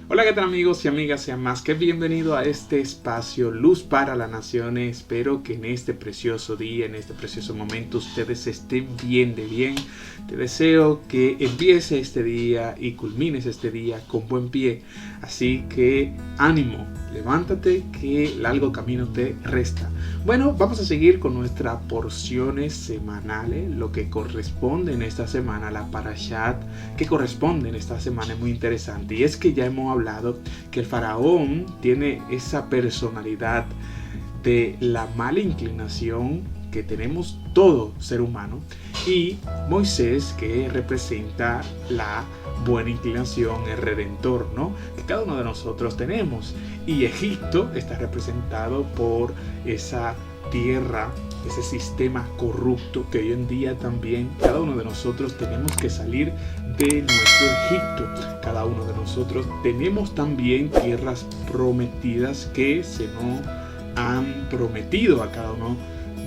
Hola, ¿qué tal amigos y amigas? Sean más que bienvenido a este espacio Luz para las Naciones. Espero que en este precioso día, en este precioso momento, ustedes estén bien de bien. Te deseo que empiece este día y culmines este día con buen pie. Así que ánimo, levántate que largo camino te resta. Bueno, vamos a seguir con nuestras porciones semanales, lo que corresponde en esta semana, la parashat que corresponde en esta semana es muy interesante. Y es que ya hemos hablado que el faraón tiene esa personalidad de la mala inclinación que tenemos todo ser humano, y Moisés, que representa la buena inclinación, el redentor, ¿no?, que cada uno de nosotros tenemos. Y Egipto está representado por esa tierra, ese sistema corrupto que hoy en día también cada uno de nosotros tenemos que salir de nuestro Egipto. Cada uno de nosotros tenemos también tierras prometidas que se nos han prometido a cada uno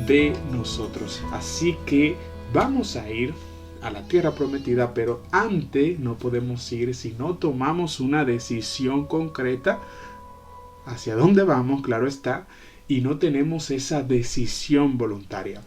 de nosotros. Así que vamos a ir a la tierra prometida, pero antes no podemos ir si no tomamos una decisión concreta hacia dónde vamos, claro está, y no tenemos esa decisión voluntaria.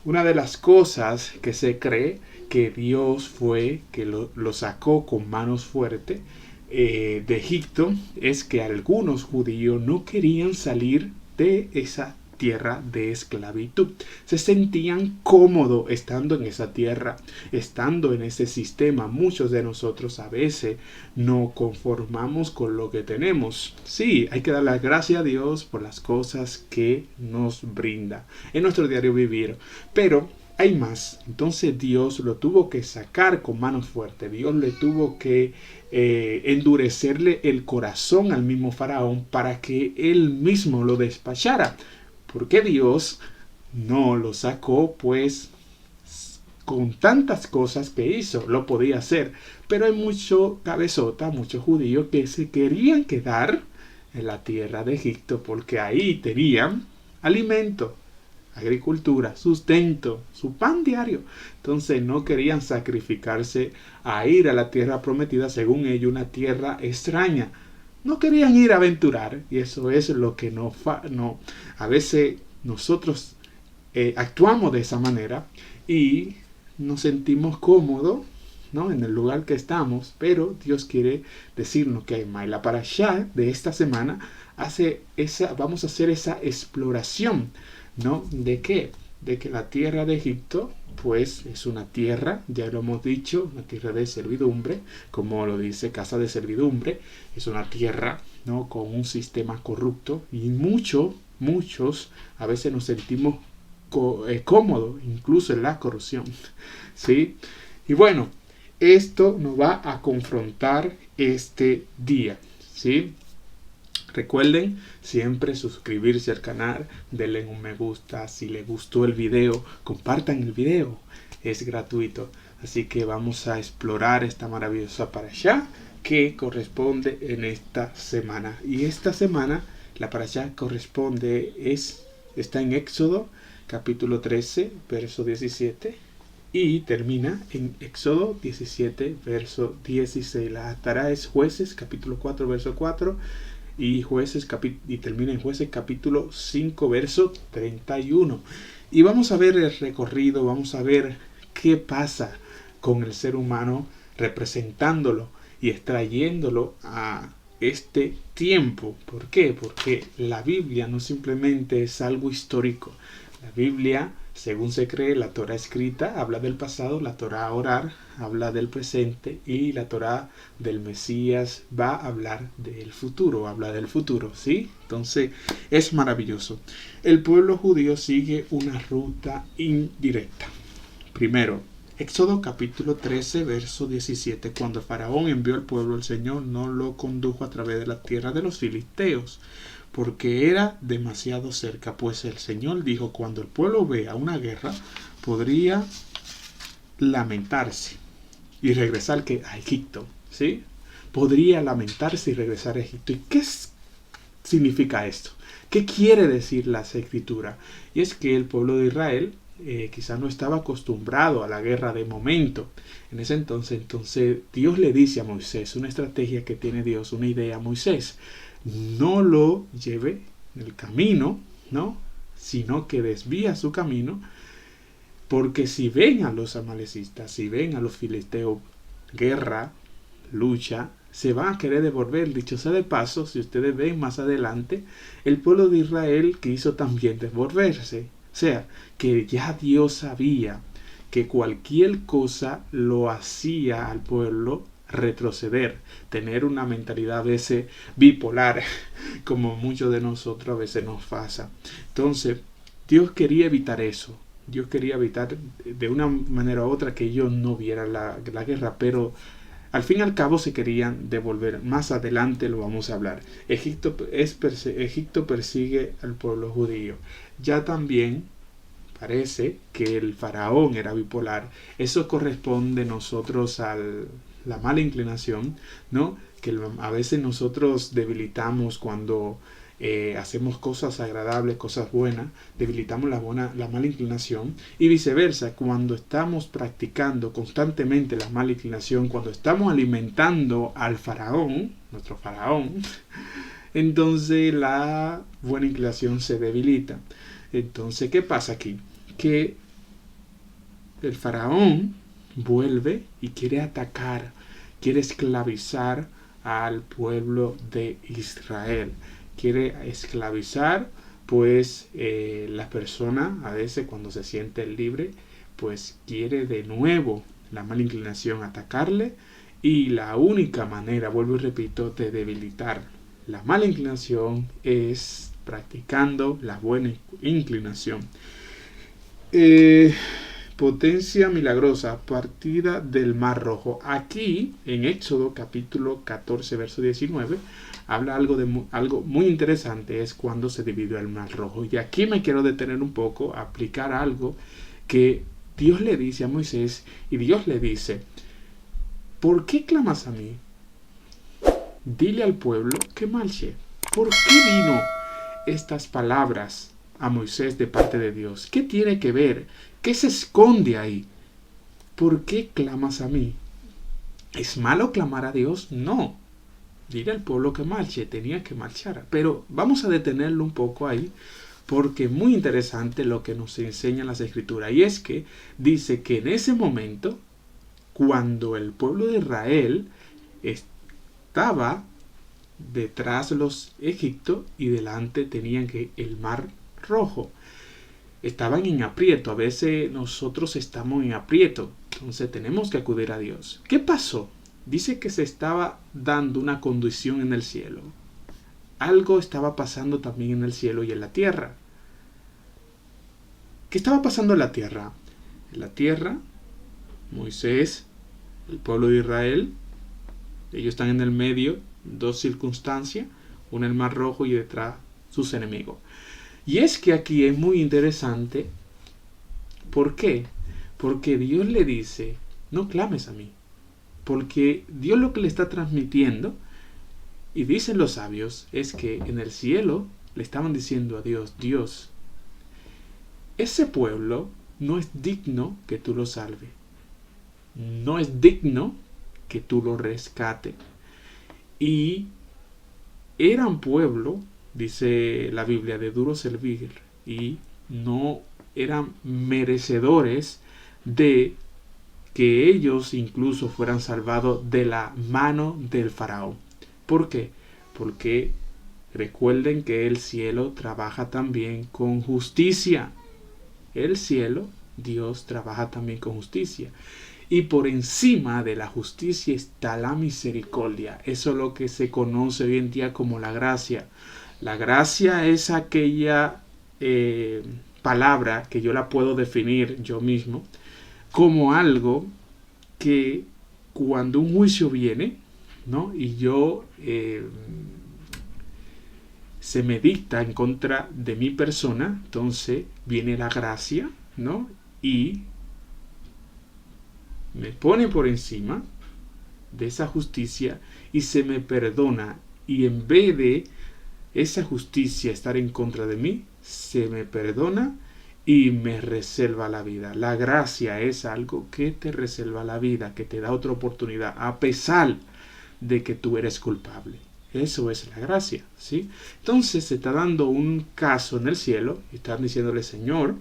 Una de las cosas que se cree que Dios fue que lo sacó con manos fuertes de Egipto es que algunos judíos no querían salir de esa tierra de esclavitud. Se sentían cómodos estando en esa tierra, estando en ese sistema. Muchos de nosotros a veces no conformamos con lo que tenemos. Sí, hay que dar las gracias a Dios por las cosas que nos brinda en nuestro diario vivir, pero hay más. Entonces Dios lo tuvo que sacar con manos fuertes. Dios le tuvo que endurecerle el corazón al mismo faraón para que él mismo lo despachara. Porque Dios no lo sacó, pues, con tantas cosas que hizo, lo podía hacer. Pero hay mucho cabezota, muchos judíos que se querían quedar en la tierra de Egipto porque ahí tenían alimento, agricultura, sustento, su pan diario. Entonces no querían sacrificarse a ir a la tierra prometida, según ellos, una tierra extraña. No querían ir a aventurar, y eso es lo que a veces nosotros actuamos de esa manera y nos sentimos cómodos, ¿no?, en el lugar que estamos, pero Dios quiere decirnos que hay más. La parashá de esta semana vamos a hacer esa exploración, ¿no? ¿De qué? De que la tierra de Egipto, pues, es una tierra, ya lo hemos dicho, una tierra de servidumbre, como lo dice Casa de Servidumbre. Es una tierra, ¿no?, con un sistema corrupto, y muchos a veces nos sentimos cómodos, incluso en la corrupción, ¿sí? Y bueno, esto nos va a confrontar este día, ¿sí? Recuerden siempre suscribirse al canal, denle un me gusta, si les gustó el video, compartan el video, es gratuito. Así que vamos a explorar esta maravillosa parashá que corresponde en esta semana. Y esta semana la parashá está en Éxodo capítulo 13, verso 17. Y termina en Éxodo 17, verso 16. La Tará es Jueces, capítulo 4, verso 4. Y termina en Jueces, capítulo 5, verso 31. Y vamos a ver el recorrido, vamos a ver qué pasa con el ser humano representándolo y extrayéndolo a este tiempo. ¿Por qué? Porque la Biblia no simplemente es algo histórico. La Biblia, según se cree, la Torá escrita habla del pasado, la Torá oral habla del presente, y la Torá del Mesías va a habla del futuro, ¿sí? Entonces es maravilloso. El pueblo judío sigue una ruta indirecta. Primero, Éxodo capítulo 13, verso 17. Cuando el faraón envió al pueblo, el Señor no lo condujo a través de la tierra de los filisteos, porque era demasiado cerca. Pues el Señor dijo: cuando el pueblo vea una guerra, podría lamentarse y regresar a Egipto, ¿sí? Podría lamentarse y regresar a Egipto. ¿Y qué significa esto? ¿Qué quiere decir la escritura? Y es que el pueblo de Israel quizás no estaba acostumbrado a la guerra de momento. En ese entonces, Dios le dice a Moisés, una estrategia que tiene Dios, una idea a Moisés: no lo lleve en el camino, ¿no? Sino que desvía su camino, porque si ven a los amalecistas, si ven a los filisteos, guerra, lucha, se van a querer devolver. Dicho sea de paso, si ustedes ven más adelante, el pueblo de Israel quiso también devolverse. O sea, que ya Dios sabía que cualquier cosa lo hacía al pueblo retroceder, tener una mentalidad a veces bipolar, como muchos de nosotros a veces nos pasa. Entonces, Dios quería evitar eso. Dios quería evitar de una manera u otra que ellos no vieran la guerra, pero al fin y al cabo se querían devolver. Más adelante lo vamos a hablar. Egipto persigue al pueblo judío. Ya también parece que el faraón era bipolar. Eso corresponde nosotros a la mala inclinación, ¿no? Que a veces nosotros debilitamos cuando hacemos cosas agradables, cosas buenas, debilitamos la mala inclinación, y viceversa, cuando estamos practicando constantemente la mala inclinación, cuando estamos alimentando al faraón, nuestro faraón, entonces la buena inclinación se debilita. Entonces, ¿qué pasa aquí? Que el faraón vuelve y quiere atacar, quiere esclavizar al pueblo de Israel. Quiere esclavizar, pues la persona a veces cuando se siente libre, pues quiere de nuevo la mala inclinación atacarle, y la única manera, vuelvo y repito, de debilitar la mala inclinación es practicando la buena inclinación. Potencia milagrosa, partida del Mar Rojo. Aquí en Éxodo capítulo 14 verso 19 habla algo muy interesante, es cuando se dividió el Mar Rojo. Y aquí me quiero detener un poco, aplicar algo que Dios le dice a Moisés, y Dios le dice: ¿por qué clamas a mí? Dile al pueblo que marche. ¿Por qué vino estas palabras a Moisés de parte de Dios? ¿Qué tiene que ver? ¿Qué se esconde ahí? ¿Por qué clamas a mí? ¿Es malo clamar a Dios? No. Dile al pueblo que marche, tenía que marchar. Pero vamos a detenerlo un poco ahí, porque es muy interesante lo que nos enseñan las Escrituras. Y es que dice que en ese momento, cuando el pueblo de Israel estaba detrás de los egipcios y delante tenían que el Mar Rojo, estaban en aprieto. A veces nosotros estamos en aprieto, entonces tenemos que acudir a Dios. ¿Qué pasó? Dice que se estaba dando una condición en el cielo. Algo estaba pasando también en el cielo y en la tierra. ¿Qué estaba pasando en la tierra? En la tierra, Moisés, el pueblo de Israel, ellos están en el medio, dos circunstancias, una el Mar Rojo y detrás sus enemigos. Y es que aquí es muy interesante. ¿Por qué? Porque Dios le dice: no clames a mí. Porque Dios lo que le está transmitiendo, y dicen los sabios, es que en el cielo le estaban diciendo a Dios: Dios, ese pueblo no es digno que tú lo salves. No es digno que tú lo rescates. Y era un pueblo, dice la Biblia, de duro servir, y no eran merecedores de que ellos incluso fueran salvados de la mano del faraón. ¿Por qué? Porque recuerden que el cielo trabaja también con justicia. El cielo, Dios trabaja también con justicia. Y por encima de la justicia está la misericordia. Eso es lo que se conoce hoy en día como la gracia. La gracia es aquella palabra que yo la puedo definir yo mismo como algo que cuando un juicio viene, ¿no? Y yo se me dicta en contra de mi persona, entonces viene la gracia, ¿no? Y me pone por encima de esa justicia y se me perdona, y en vez de esa justicia estar en contra de mí, se me perdona y me reserva la vida. La gracia es algo que te reserva la vida, que te da otra oportunidad, a pesar de que tú eres culpable. Eso es la gracia, ¿sí? Entonces se está dando un caso en el cielo y están diciéndole, Señor,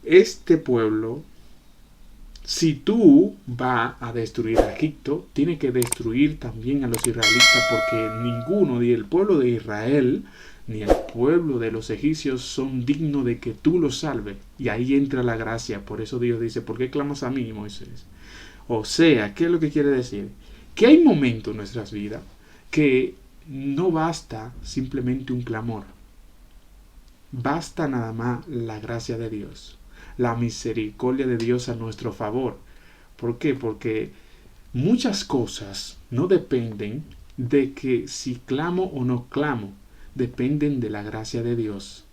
este pueblo, si tú vas a destruir a Egipto, tiene que destruir también a los israelitas, porque ninguno, ni el pueblo de Israel, ni el pueblo de los egipcios son dignos de que tú los salves. Y ahí entra la gracia. Por eso Dios dice, ¿por qué clamas a mí, Moisés? O sea, ¿qué es lo que quiere decir? Que hay momentos en nuestras vidas que no basta simplemente un clamor. Basta nada más la gracia de Dios, la misericordia de Dios a nuestro favor. ¿Por qué? Porque muchas cosas no dependen de que si clamo o no clamo, dependen de la gracia de Dios.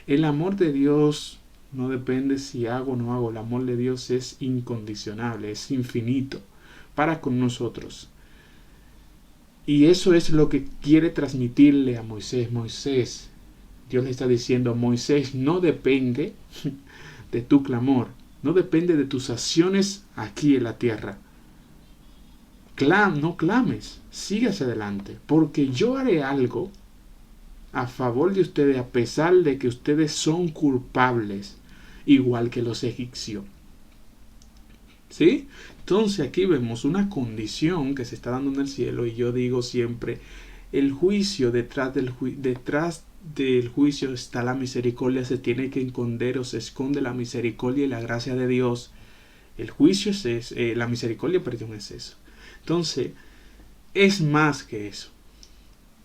El amor de Dios no depende si hago o no hago. El amor de Dios es incondicional, es infinito para con nosotros. Y eso es lo que quiere transmitirle a Moisés. Moisés, Dios le está diciendo, Moisés, no depende de tu clamor, no depende de tus acciones aquí en la tierra. No clames, sigas adelante, porque yo haré algo a favor de ustedes a pesar de que ustedes son culpables, igual que los egipcios. ¿Sí? Entonces aquí vemos una condición que se está dando en el cielo, y yo digo siempre, el juicio, detrás del juicio está la misericordia. Se tiene que esconder o se esconde la misericordia y la gracia de Dios. El juicio es la misericordia, perdón, es eso. Entonces, es más que eso.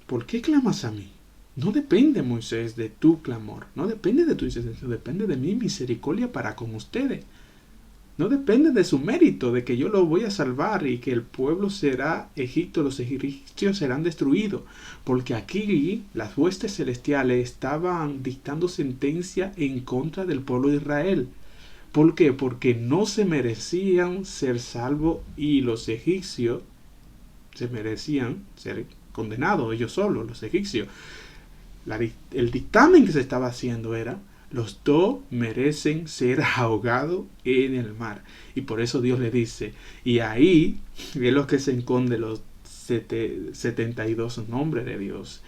¿Por qué clamas a mí? No depende, Moisés, de tu clamor. No depende de tu insistencia. Depende de mi misericordia para con ustedes. No depende de su mérito, de que yo lo voy a salvar y que el pueblo será Egipto, los egipcios serán destruidos. Porque aquí las huestes celestiales estaban dictando sentencia en contra del pueblo de Israel. ¿Por qué? Porque no se merecían ser salvos y los egipcios se merecían ser condenados, ellos solos, los egipcios. El dictamen que se estaba haciendo era, los dos merecen ser ahogados en el mar. Y por eso Dios le dice, y ahí es lo que se esconde los 72 nombres de Dios.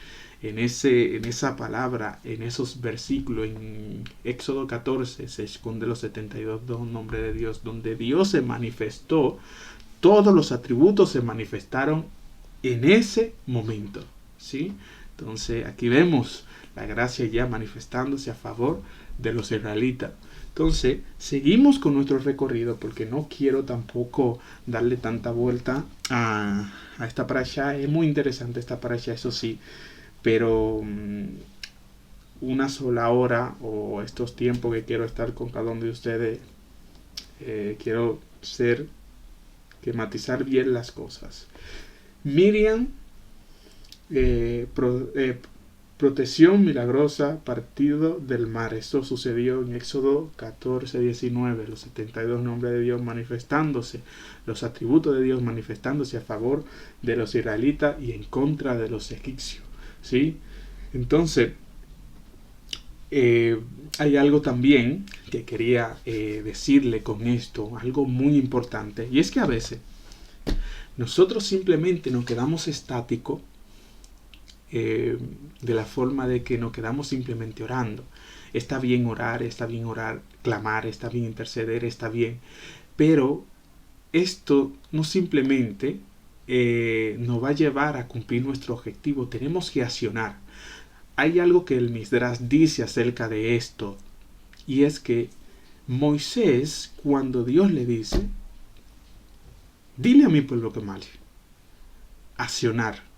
En esa palabra, en esos versículos, en Éxodo 14, se esconde los 72 nombres de Dios, donde Dios se manifestó, todos los atributos se manifestaron en ese momento, ¿sí? Entonces aquí vemos la gracia ya manifestándose a favor de los israelitas. Entonces seguimos con nuestro recorrido, porque no quiero tampoco darle tanta vuelta a esta parashá. Es muy interesante esta parashá, eso sí, pero una sola hora o estos tiempos que quiero estar con cada uno de ustedes, quiero matizar bien las cosas. Miriam, protección milagrosa, partido del mar. Esto sucedió en Éxodo 14, 19. Los 72 nombres de Dios manifestándose, los atributos de Dios manifestándose a favor de los israelitas y en contra de los egipcios, ¿sí? Entonces, hay algo también que quería decirle con esto, algo muy importante, y es que a veces nosotros simplemente nos quedamos estáticos de la forma de que nos quedamos simplemente orando. Está bien orar, clamar, está bien interceder, está bien, pero esto no simplemente nos va a llevar a cumplir nuestro objetivo. Tenemos que accionar. Hay algo que el Midrash dice acerca de esto, y es que Moisés, cuando Dios le dice, dile a mi pueblo que male, accionar.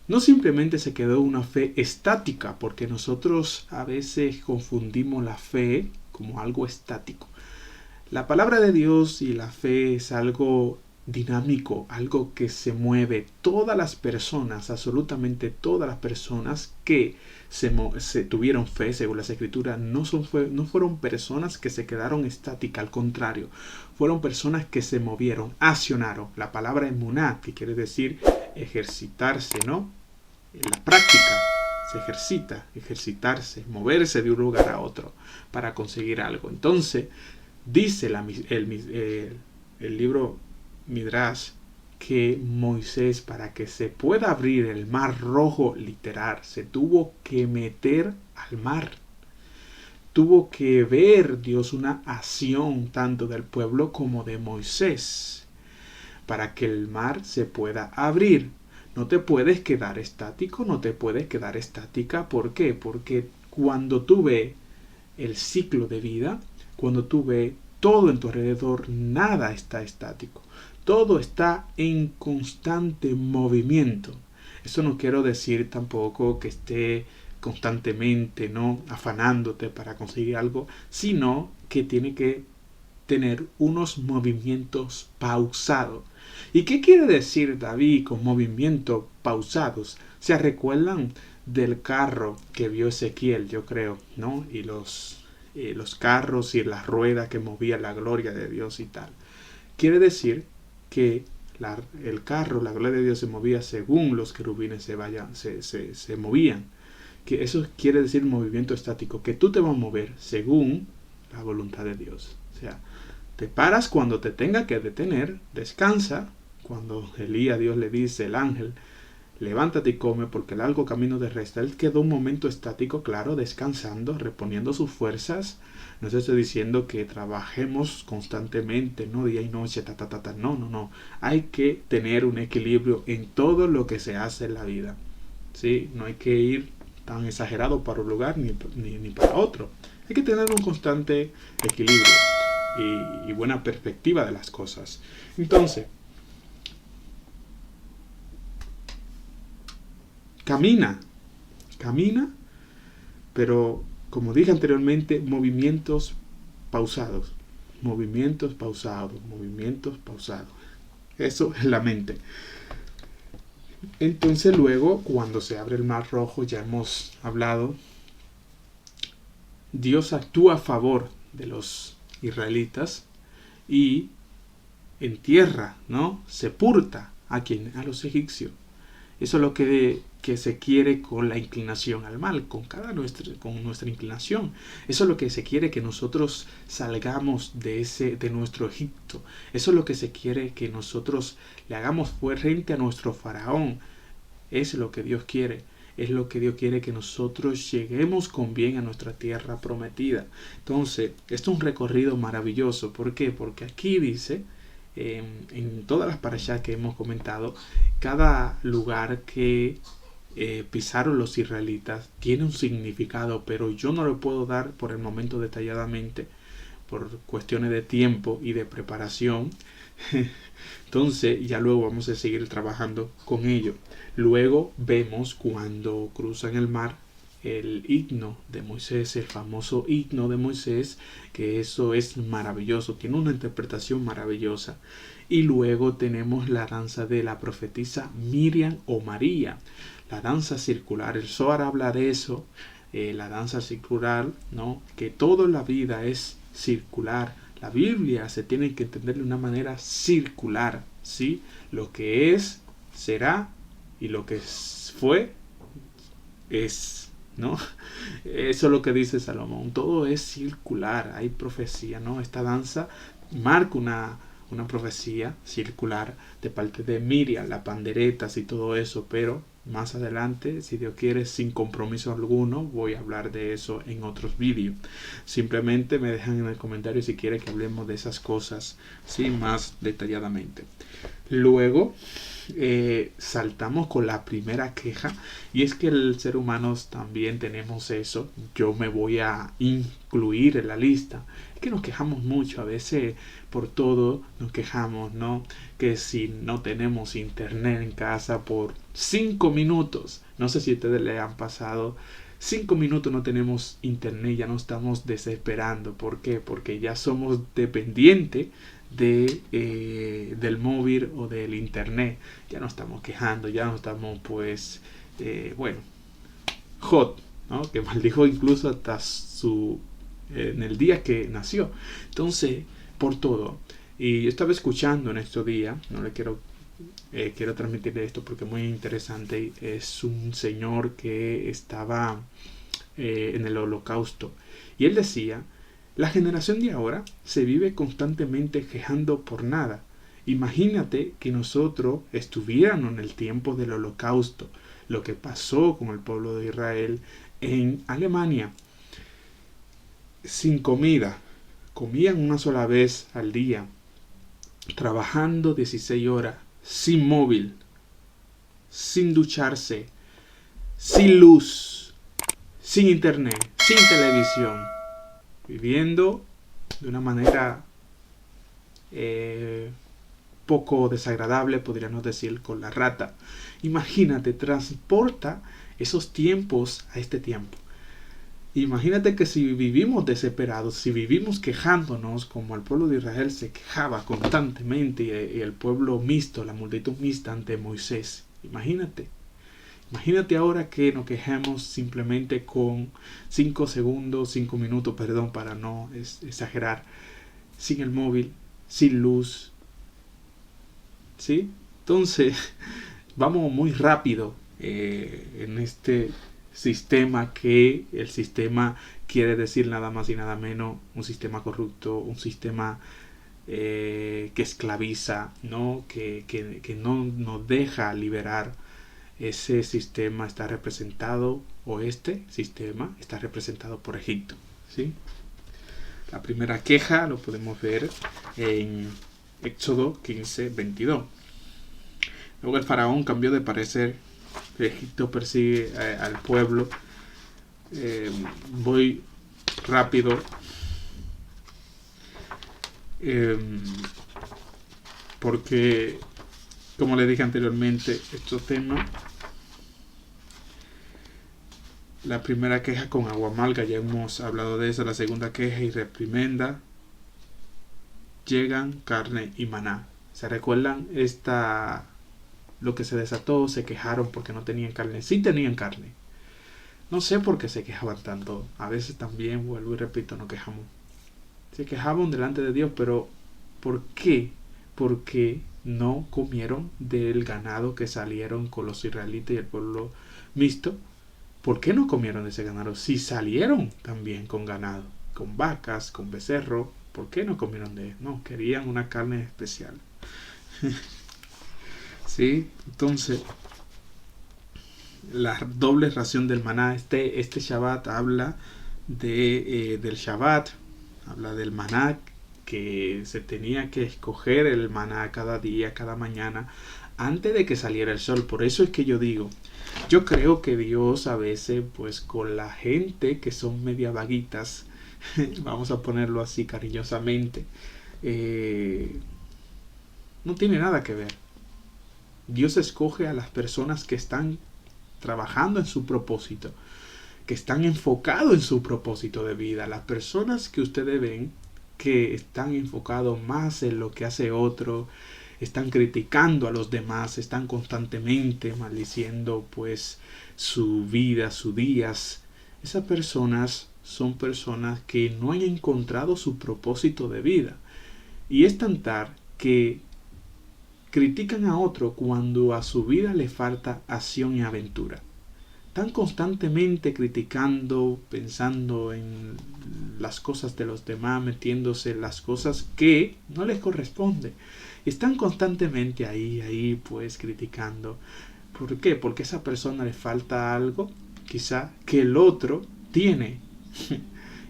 No simplemente se quedó una fe estática, porque nosotros a veces confundimos la fe como algo estático. La palabra de Dios y la fe es algo dinámico, algo que se mueve. Todas las personas, absolutamente todas las personas que se tuvieron fe, según las escrituras, no fueron personas que se quedaron estáticas, al contrario, fueron personas que se movieron, accionaron. La palabra emuná, que quiere decir ejercitarse, ¿no? En la práctica, se ejercita, ejercitarse, moverse de un lugar a otro para conseguir algo. Entonces, dice el libro Midrash que Moisés, para que se pueda abrir el mar rojo literal, se tuvo que meter al mar. Tuvo que ver Dios una acción tanto del pueblo como de Moisés para que el mar se pueda abrir. No te puedes quedar estático, no te puedes quedar estática. ¿Por qué? Porque cuando tú ves el ciclo de vida, cuando tú ves todo en tu alrededor, nada está estático. Todo está en constante movimiento. Eso no quiero decir tampoco que esté constantemente, ¿no?, afanándote para conseguir algo, sino que tiene que tener unos movimientos pausados. ¿Y qué quiere decir David con movimientos pausados? ¿Se recuerdan del carro que vio Ezequiel, yo creo, ¿no? Y los carros y las ruedas que movían la gloria de Dios y tal. Quiere decir que el carro, la gloria de Dios se movía según los querubines se movían. Que eso quiere decir movimiento estático, que tú te vas a mover según la voluntad de Dios. O sea, te paras cuando te tenga que detener, descansa. Cuando Elías, Dios le dice, el ángel, levántate y come porque el largo camino te resta. Él quedó un momento estático, claro, descansando, reponiendo sus fuerzas. No estoy diciendo que trabajemos constantemente, no día y noche, No. Hay que tener un equilibrio en todo lo que se hace en la vida. ¿Sí? No hay que ir tan exagerado para un lugar ni para otro. Hay que tener un constante equilibrio y buena perspectiva de las cosas. Entonces, camina, pero como dije anteriormente, movimientos pausados. Eso es la mente. Entonces luego, cuando se abre el mar rojo, ya hemos hablado, Dios actúa a favor de los israelitas y entierra, ¿no?, sepulta a los egipcios. Eso es lo que se quiere con la inclinación al mal, con nuestra inclinación. Eso es lo que se quiere, que nosotros salgamos de nuestro Egipto. Eso es lo que se quiere, que nosotros le hagamos frente a nuestro faraón. Es lo que Dios quiere. Es lo que Dios quiere, que nosotros lleguemos con bien a nuestra tierra prometida. Entonces, esto es un recorrido maravilloso. ¿Por qué? Porque aquí dice, en todas las parashá que hemos comentado, cada lugar que pisaron los israelitas tiene un significado, pero yo no lo puedo dar por el momento detalladamente, por cuestiones de tiempo y de preparación. Entonces ya luego vamos a seguir trabajando con ello. Luego vemos cuando cruzan el mar el himno de Moisés, el famoso himno de Moisés, que eso es maravilloso, tiene una interpretación maravillosa. Y luego tenemos la danza de la profetisa Miriam o María, la danza circular. El Zohar habla de eso, la danza circular, ¿no?, que toda la vida es circular. La Biblia se tiene que entender de una manera circular, ¿sí? Lo que es, será, y lo que fue, es, ¿no? Eso es lo que dice Salomón. Todo es circular, hay profecía, ¿no? Esta danza marca una profecía circular de parte de Miriam, las panderetas y todo eso, pero más adelante, si Dios quiere, sin compromiso alguno, voy a hablar de eso en otros vídeos. Simplemente me dejan en el comentario si quieren que hablemos de esas cosas, sí, más detalladamente. Luego saltamos con la primera queja, y es que el ser humano también tenemos eso. Yo me voy a incluir en la lista. Es que nos quejamos mucho, a veces por todo nos quejamos, ¿no? Que si no tenemos internet en casa por 5 minutos, no sé si a ustedes le han pasado, 5 minutos no tenemos internet, ya nos estamos desesperando. ¿Por qué? Porque ya somos dependientes del móvil o del internet. Ya no estamos quejando, ya no estamos hot, ¿no?, que maldijo incluso hasta en el día que nació. Entonces, por todo. Y yo estaba escuchando en estos días, no le quiero quiero transmitirle esto porque es muy interesante. Es un señor que estaba en el Holocausto y él decía: la generación de ahora se vive constantemente quejando por nada. Imagínate que nosotros estuviéramos en el tiempo del Holocausto, lo que pasó con el pueblo de Israel en Alemania, sin comida, comían una sola vez al día, trabajando 16 horas, sin móvil, sin ducharse, sin luz, sin internet, sin televisión, viviendo de una manera poco desagradable, podríamos decir, con la rata. Imagínate, transporta esos tiempos a este tiempo. Imagínate que si vivimos desesperados, si vivimos quejándonos como el pueblo de Israel se quejaba constantemente y el pueblo mixto, la multitud mixta ante Moisés. Imagínate ahora que nos quejemos simplemente con 5 minutos, para no exagerar, sin el móvil, sin luz. ¿Sí? Entonces, vamos muy rápido en este sistema, que el sistema quiere decir nada más y nada menos un sistema corrupto, un sistema que esclaviza, ¿no? Que no nos deja liberar. Ese sistema está representado, o este sistema está representado por Egipto, ¿sí? La primera queja lo podemos ver en Éxodo 15:22. Luego el faraón cambió de parecer. Egipto persigue al pueblo. Voy rápido. Porque, como le dije anteriormente, estos temas. La primera queja con agua amarga, ya hemos hablado de eso. La segunda queja y reprimenda. Llegan carne y maná. ¿Se recuerdan lo que se desató? Se quejaron porque no tenían carne. Sí tenían carne. No sé por qué se quejaban tanto. A veces también, vuelvo y repito, nos quejamos. Se quejaban delante de Dios, pero ¿por qué? Porque no comieron del ganado que salieron con los israelitas y el pueblo mixto. ¿Por qué no comieron de ese ganado? Si salieron también con ganado, con vacas, con becerro, ¿por qué no comieron de él? No, querían una carne especial. ¿Sí? Entonces, la doble ración del maná. Este Shabbat habla del Shabbat, habla del maná, que se tenía que escoger el maná cada día, cada mañana, antes de que saliera el sol. Por eso es que yo digo, yo creo que Dios a veces, pues con la gente que son media vaguitas, vamos a ponerlo así cariñosamente, no tiene nada que ver. Dios escoge a las personas que están trabajando en su propósito, que están enfocados en su propósito de vida. Las personas que ustedes ven que están enfocados más en lo que hace otro, están criticando a los demás, están constantemente maldiciendo pues su vida, sus días. Esas personas son personas que no han encontrado su propósito de vida. Y es tan tal que critican a otro cuando a su vida le falta acción y aventura. Están constantemente criticando, pensando en las cosas de los demás, metiéndose en las cosas que no les corresponden. Están constantemente ahí pues criticando. ¿Por qué? Porque a esa persona le falta algo, quizá, que el otro tiene.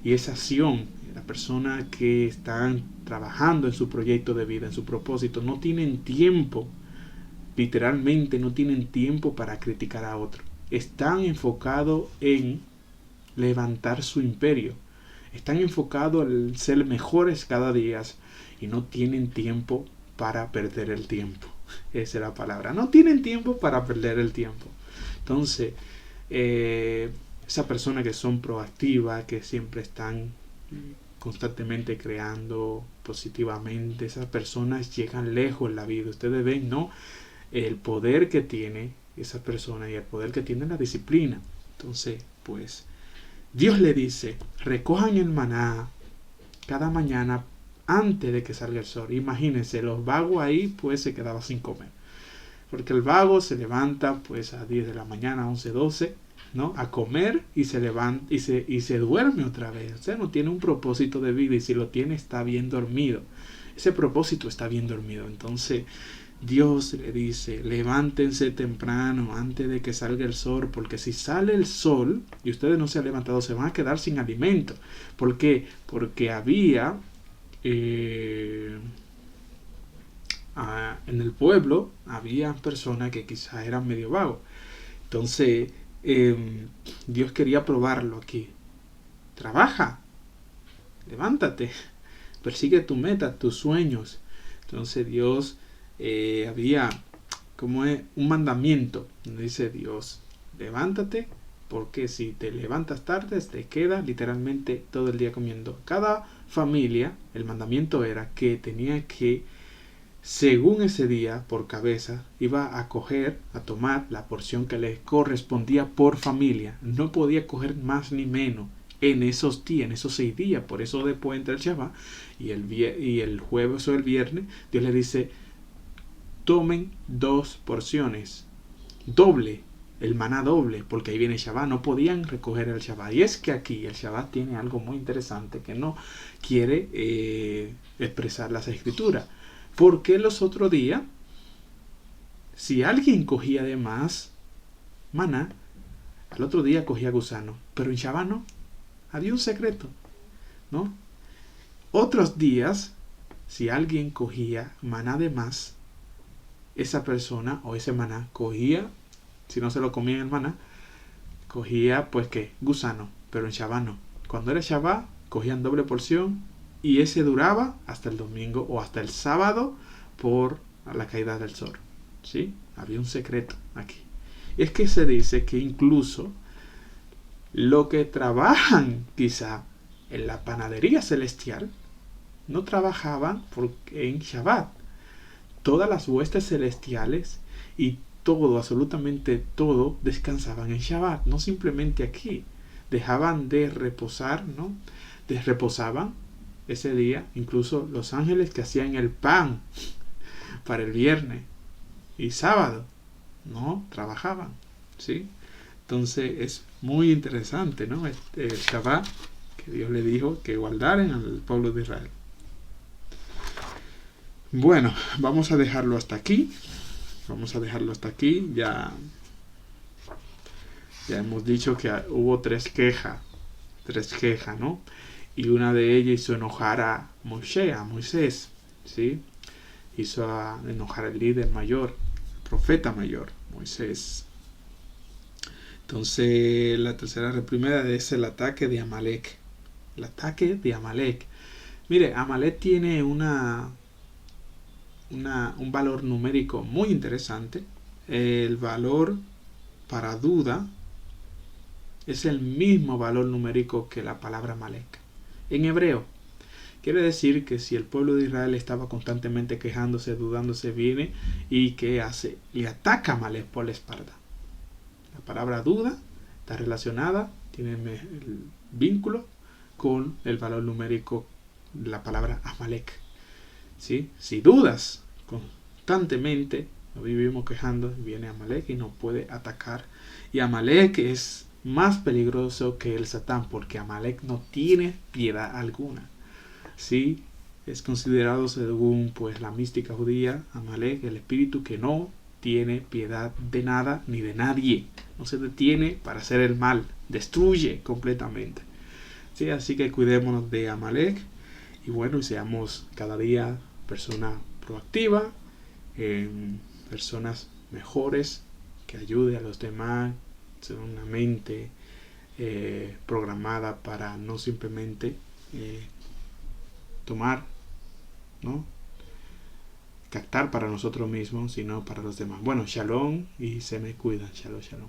Y esa acción, la persona que están trabajando en su proyecto de vida, en su propósito, no tienen tiempo, literalmente no tienen tiempo para criticar a otro. Están enfocados en levantar su imperio. Están enfocados en ser mejores cada día y no tienen tiempo para perder el tiempo. Esa es la palabra. No tienen tiempo para perder el tiempo. Entonces, esas personas que son proactivas, que siempre están constantemente creando positivamente, esas personas llegan lejos en la vida. Ustedes ven, ¿no? El poder que tiene esa persona y el poder que tiene la disciplina. Entonces, pues, Dios le dice, recojan el maná cada mañana antes de que salga el sol. Imagínense, los vagos ahí pues se quedaban sin comer. Porque el vago se levanta pues a 10 de la mañana, 11, 12, ¿no? A comer y se levanta y se duerme otra vez. O sea, no tiene un propósito de vida, y si lo tiene está bien dormido. Ese propósito está bien dormido. Entonces Dios le dice, levántense temprano antes de que salga el sol, porque si sale el sol y ustedes no se han levantado, se van a quedar sin alimento. ¿Por qué? Porque había en el pueblo había personas que quizás eran medio vagos. Entonces Dios quería probarlo aquí. Trabaja, levántate, persigue tu meta, tus sueños. Entonces Dios había como un mandamiento, dice Dios, levántate, porque si te levantas tarde te queda literalmente todo el día comiendo. Cada familia, el mandamiento era que tenía que, según ese día, por cabeza, iba a coger, a tomar la porción que le correspondía por familia. No podía coger más ni menos en esos días, en esos 6 días. Por eso después entra el Shabbat y el jueves o el viernes, Dios le dice, tomen 2 porciones, doble, el maná doble, porque ahí viene el Shabbat, no podían recoger el Shabbat. Y es que aquí el Shabbat tiene algo muy interesante que no quiere expresar las escrituras. Porque los otros días, si alguien cogía de más maná, al otro día cogía gusano, pero en Shabbat no, había un secreto, ¿no? Otros días, si alguien cogía maná de más, esa persona o ese maná cogía, si no se lo comía en el maná, cogía pues que gusano, pero en Shabbat no. Cuando era Shabbat cogían doble porción y ese duraba hasta el domingo o hasta el sábado por la caída del sol, ¿sí? Había un secreto aquí. Y es que se dice que incluso los que trabajan quizá en la panadería celestial no trabajaban en Shabbat. Todas las huestes celestiales y todo, absolutamente todo, descansaban en Shabbat, no simplemente aquí. Dejaban de reposar, ¿no? Reposaban ese día. Incluso los ángeles que hacían el pan para el viernes y sábado, no trabajaban, ¿sí? Entonces es muy interesante, ¿no? El Shabbat que Dios le dijo que guardaran al pueblo de Israel. Bueno, vamos a dejarlo hasta aquí. Ya hemos dicho que hubo 3 quejas, ¿no? Y una de ellas hizo enojar a Moisés, ¿sí? Hizo enojar al líder mayor, el profeta mayor, Moisés. Entonces, la tercera reprimenda es el ataque de Amalek. El ataque de Amalek. Mire, Amalek tiene un valor numérico muy interesante. El valor para duda es el mismo valor numérico que la palabra Amalek en hebreo. Quiere decir que si el pueblo de Israel estaba constantemente quejándose, dudándose, viene y ¿qué hace? Le ataca a Amalek por la espalda. La palabra duda está relacionada, tiene el vínculo con el valor numérico de la palabra Amalek. ¿Sí? Si dudas constantemente, nos vivimos quejando, viene Amalek y nos puede atacar. Y Amalek es más peligroso que el Satán, porque Amalek no tiene piedad alguna. ¿Sí? Es considerado, según pues la mística judía, Amalek, el espíritu que no tiene piedad de nada ni de nadie. No se detiene para hacer el mal, destruye completamente. ¿Sí? Así que cuidémonos de Amalek. Y bueno, seamos cada día personas proactivas, personas mejores, que ayude a los demás, ser una mente programada para no simplemente tomar, ¿no? Captar para nosotros mismos, sino para los demás. Bueno, shalom y se me cuidan. Shalom, shalom.